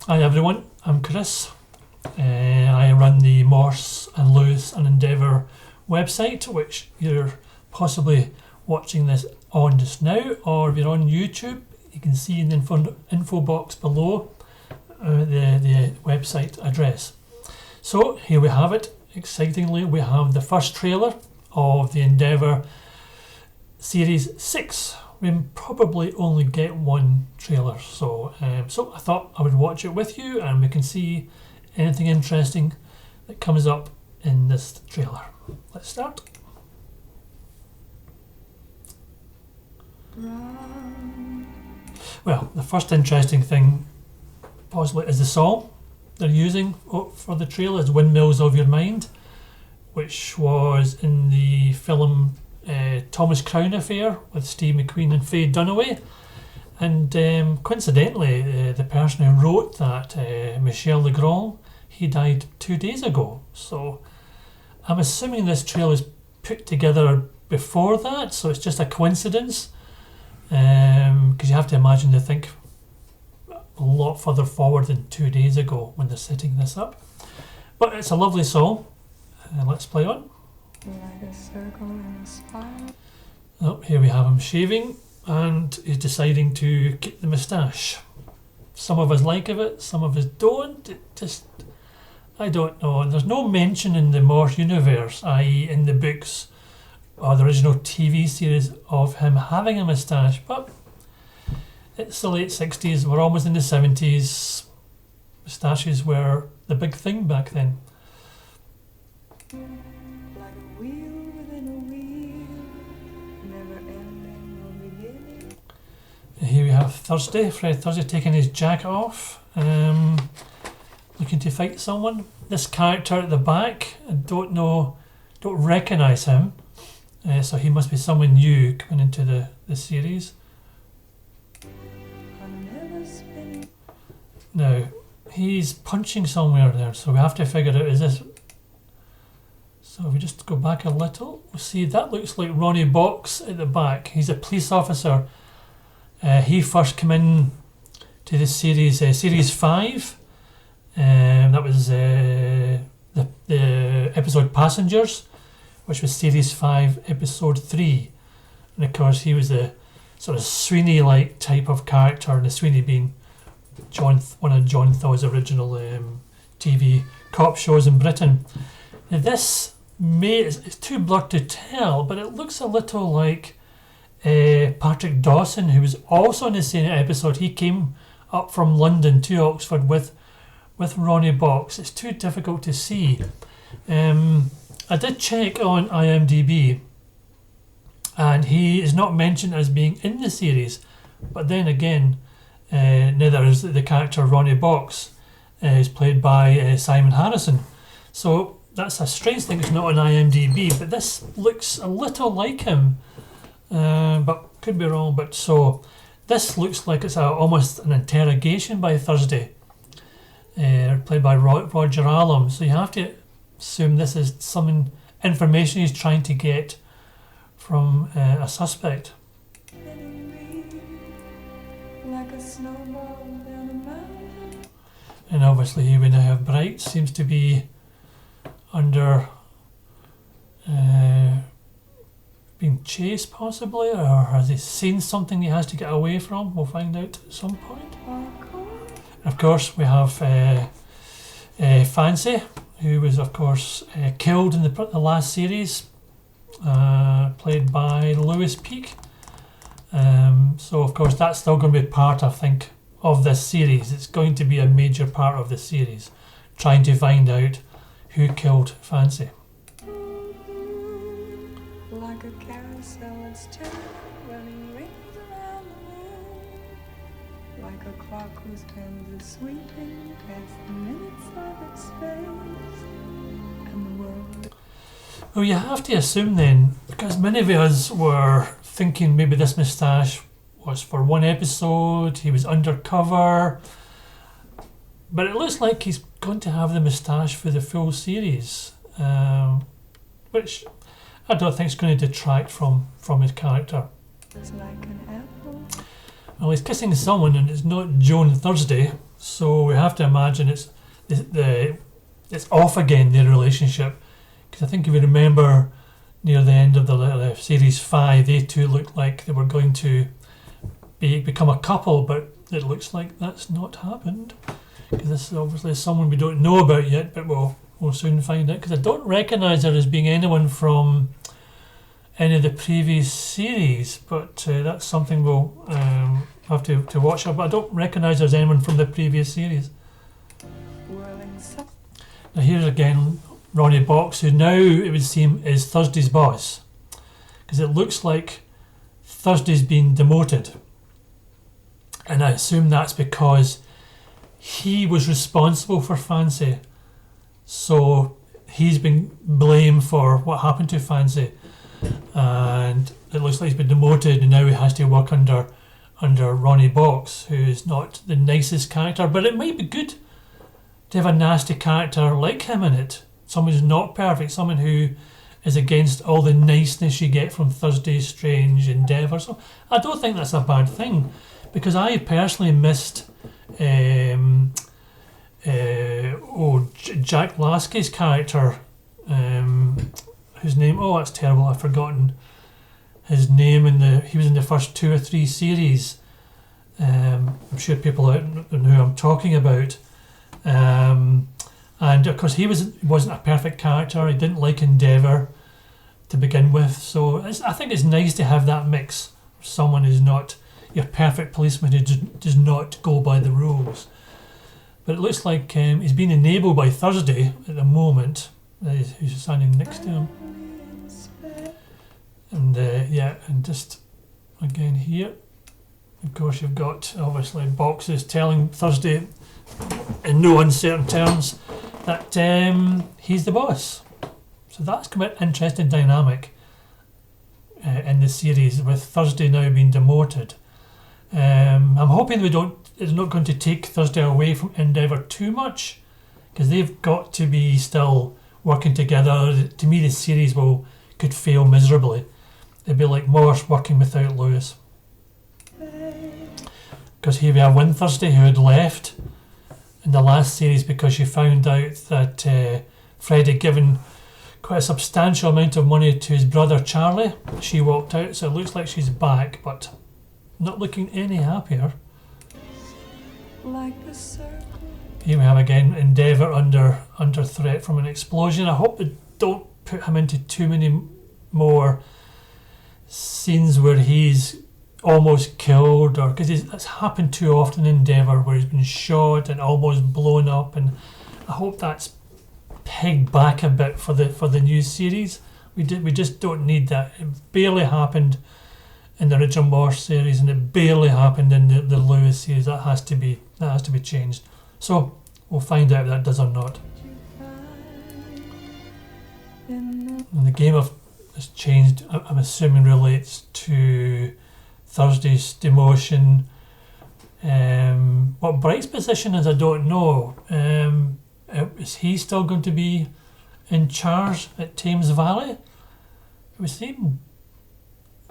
Hi everyone, I'm Chris. I run the Morse and Lewis and Endeavour website, which you're possibly watching this on just now, or if you're on YouTube, you can see in the info box below the website address. So here we have it. Excitingly, we have the first trailer of the Endeavour Series 6. We probably only get one trailer, so I thought I would watch it with you and we can see anything interesting that comes up in this trailer. Let's start. Well, the first interesting thing possibly is the song they're using for the trailer is Windmills of Your Mind, which was in the film Thomas Crown Affair with Steve McQueen and Faye Dunaway. And coincidentally, the person who wrote that, Michel Legrand, he died 2 days ago. So I'm assuming this trailer is put together before that, so it's just a coincidence. Because you have to imagine they think a lot further forward than 2 days ago when they're setting this up. But it's a lovely song. Let's play on. Like a circle and a spiral. Oh, here we have him shaving and he's deciding to keep the moustache. Some of us like it, some of us don't. I don't know. And there's no mention in the Morse universe, i.e. in the books or the original TV series, of him having a moustache. But it's the late 60s, we're almost in the 70s. Moustaches were the big thing back then. Like a wheel within a wheel, never ending or beginning. Here we have Thursday, Fred Thursday taking his jacket off, looking to fight someone. This character at the back, I don't recognise him, so he must be someone new coming into the series. I'm never spinning. Now, he's punching somewhere there, so we have to figure out, is this... So if we just go back a little, we'll see that looks like Ronnie Box at the back. He's a police officer. He first came in to the series, Series 5. That was the episode Passengers, which was Series 5, Episode 3. And of course he was a sort of Sweeney-like type of character, and the Sweeney being one of John Thaw's original TV cop shows in Britain. Now this it's too blurred to tell, but it looks a little like Patrick Dawson, who was also in the same episode. He came up from London to Oxford with Ronnie Box. It's too difficult to see. I did check on IMDb, and he is not mentioned as being in the series, but then again, neither is the character Ronnie Box, who's played by Simon Harrison. So that's a strange thing, it's not on IMDb, but this looks a little like him, but could be wrong. But so this looks like it's almost an interrogation by Thursday, played by Roger Allam. So you have to assume this is some information he's trying to get from a suspect. Like a snowball down a mountain. And obviously here we now have Bright, seems to be under being chased possibly, or has he seen something he has to get away from? We'll find out at some point. And of course we have Fancy, who was of course killed in the last series, played by Lewis Peake. So of course that's still going to be part, I think, of this series. It's going to be a major part of the series, trying to find out who killed Fancy. Like a carousel, it's turning, running rings around the moon. Like a clock whose hands are sweeping past the minutes of its space, and the world. Well, you have to assume then, because many of us were thinking maybe this moustache was for one episode, he was undercover, but it looks like he's going to have the moustache for the full series, which I don't think is going to detract from his character. It's like an apple. Well, he's kissing someone and it's not Joan Thursday, So we have to imagine it's it's off again, their relationship, because I think if you remember near the end of the series 5, they two looked like they were going to become a couple, but it looks like that's not happened, because this is obviously someone we don't know about yet, but we'll soon find out, because I don't recognise her as being anyone from any of the previous series, but that's something we'll have to watch her, but I don't recognise her as anyone from the previous series. Now here's again Ronnie Box, who now it would seem is Thursday's boss, because it looks like Thursday's been demoted, and I assume that's because he was responsible for Fancy, so he's been blamed for what happened to Fancy, and it looks like he's been demoted, and now he has to work under Ronnie Box, who is not the nicest character, but it might be good to have a nasty character like him in it. Someone who's not perfect, someone who is against all the niceness you get from Thursday, Strange, Endeavour. So I don't think that's a bad thing, because I personally missed Jack Lasky's character, whose name, that's terrible, I've forgotten his name. He was in the first 2 or 3 series. I'm sure people out know who I'm talking about. And of course he wasn't a perfect character. He didn't like Endeavour to begin with, so I think it's nice to have that mix. Someone who's not your perfect policeman, who does not go by the rules. But it looks like he's being enabled by Thursday at the moment, who's standing next to him. And and just again here, of course you've got obviously Boxes telling Thursday in no uncertain terms that he's the boss. So that's quite an interesting dynamic in the series, with Thursday now being demoted. I'm hoping it's not going to take Thursday away from Endeavour too much, because they've got to be still working together. To me, the series could fail miserably. It'd be like Morse working without Lewis. Because here we have one Thursday who had left in the last series because she found out that Fred had given quite a substantial amount of money to his brother Charlie. She walked out, so it looks like she's back, but not looking any happier. Like the circle. Here we have again Endeavour under threat from an explosion. I hope they don't put him into too many more scenes where he's almost killed, or because it's happened too often in Endeavour, where he's been shot and almost blown up, and I hope that's pegged back a bit for the new series. We just don't need that. It barely happened in the original Morse series, and it barely happened in the Lewis series. That has to be changed. So we'll find out if that does or not. And the game has changed, I'm assuming, relates to Thursday's demotion. What Bright's position is, I don't know. Is he still going to be in charge at Thames Valley? It would seem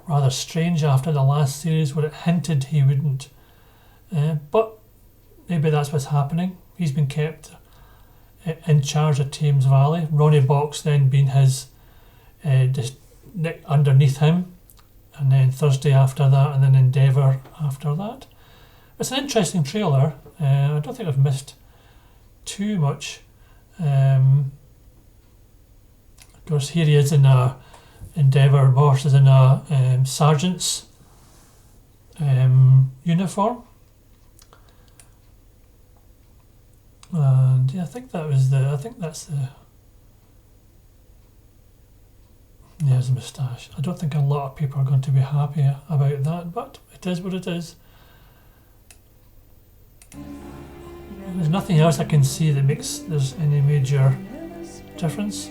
rather strange after the last series where it hinted he wouldn't. But maybe that's what's happening. He's been kept in charge of Thames Valley. Ronnie Box then being his just underneath him, and then Thursday after that, and then Endeavour after that. It's an interesting trailer. I don't think I've missed too much. Of course, here he is in a Endeavour. Morse is in a sergeant's uniform, and yeah, I think that's the. Yeah, his moustache. I don't think a lot of people are going to be happy about that, but it is what it is. There's nothing else I can see that makes there's any major difference.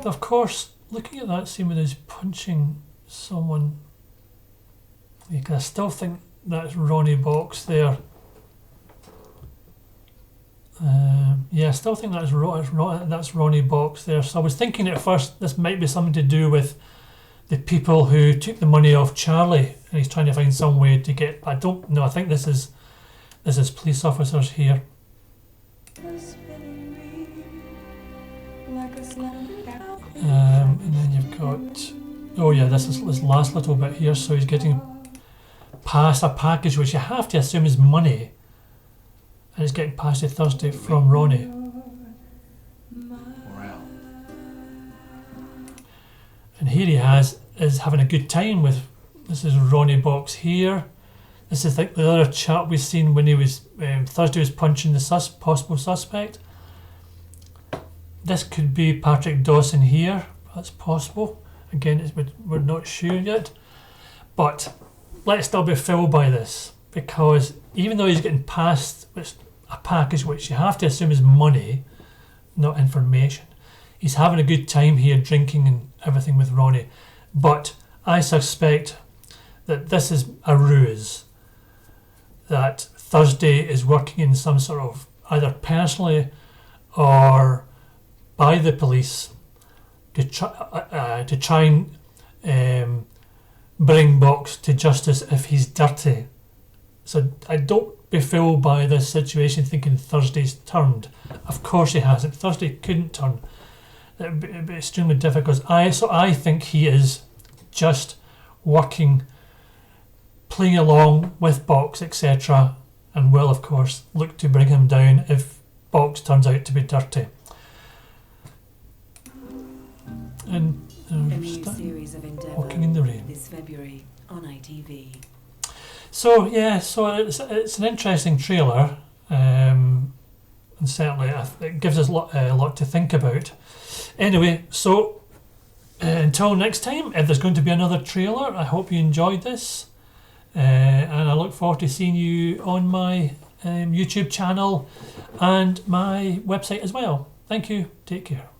Of course, looking at that scene when he's punching someone, I still think that's Ronnie Box there. I still think that's Ronnie Box there. So I was thinking at first this might be something to do with the people who took the money off Charlie, and he's trying to find some way to get. I don't know. I think this is This is police officers here. And then you've got, oh yeah, this is this last little bit here. So he's getting past a package which you have to assume is money, and he's getting past it Thursday from Ronnie. Morale. And here he is having a good time with, this is Ronnie Box here. This is like the other chap we've seen when he was, Thursday was punching the possible suspect. This could be Patrick Dawson here, that's possible. Again, we're not sure yet. But let's still be fooled by this, because even though he's getting past a package which you have to assume is money, not information, he's having a good time here drinking and everything with Ronnie. But I suspect that this is a ruse, that Thursday is working in some sort of, either personally or by the police, to try and bring Box to justice if he's dirty. So I don't be fooled by this situation thinking Thursday's turned. Of course he hasn't. Thursday couldn't turn. It'd be extremely difficult. So I think he is just working, playing along with Box, etc., and will of course look to bring him down if Box turns out to be dirty. And A new series of Endeavour Walking in the Rain this February on ITV. So yeah, so it's an interesting trailer, and certainly it gives us a lot to think about. Anyway, so until next time, if there's going to be another trailer, I hope you enjoyed this, and I look forward to seeing you on my YouTube channel and my website as well. Thank you. Take care.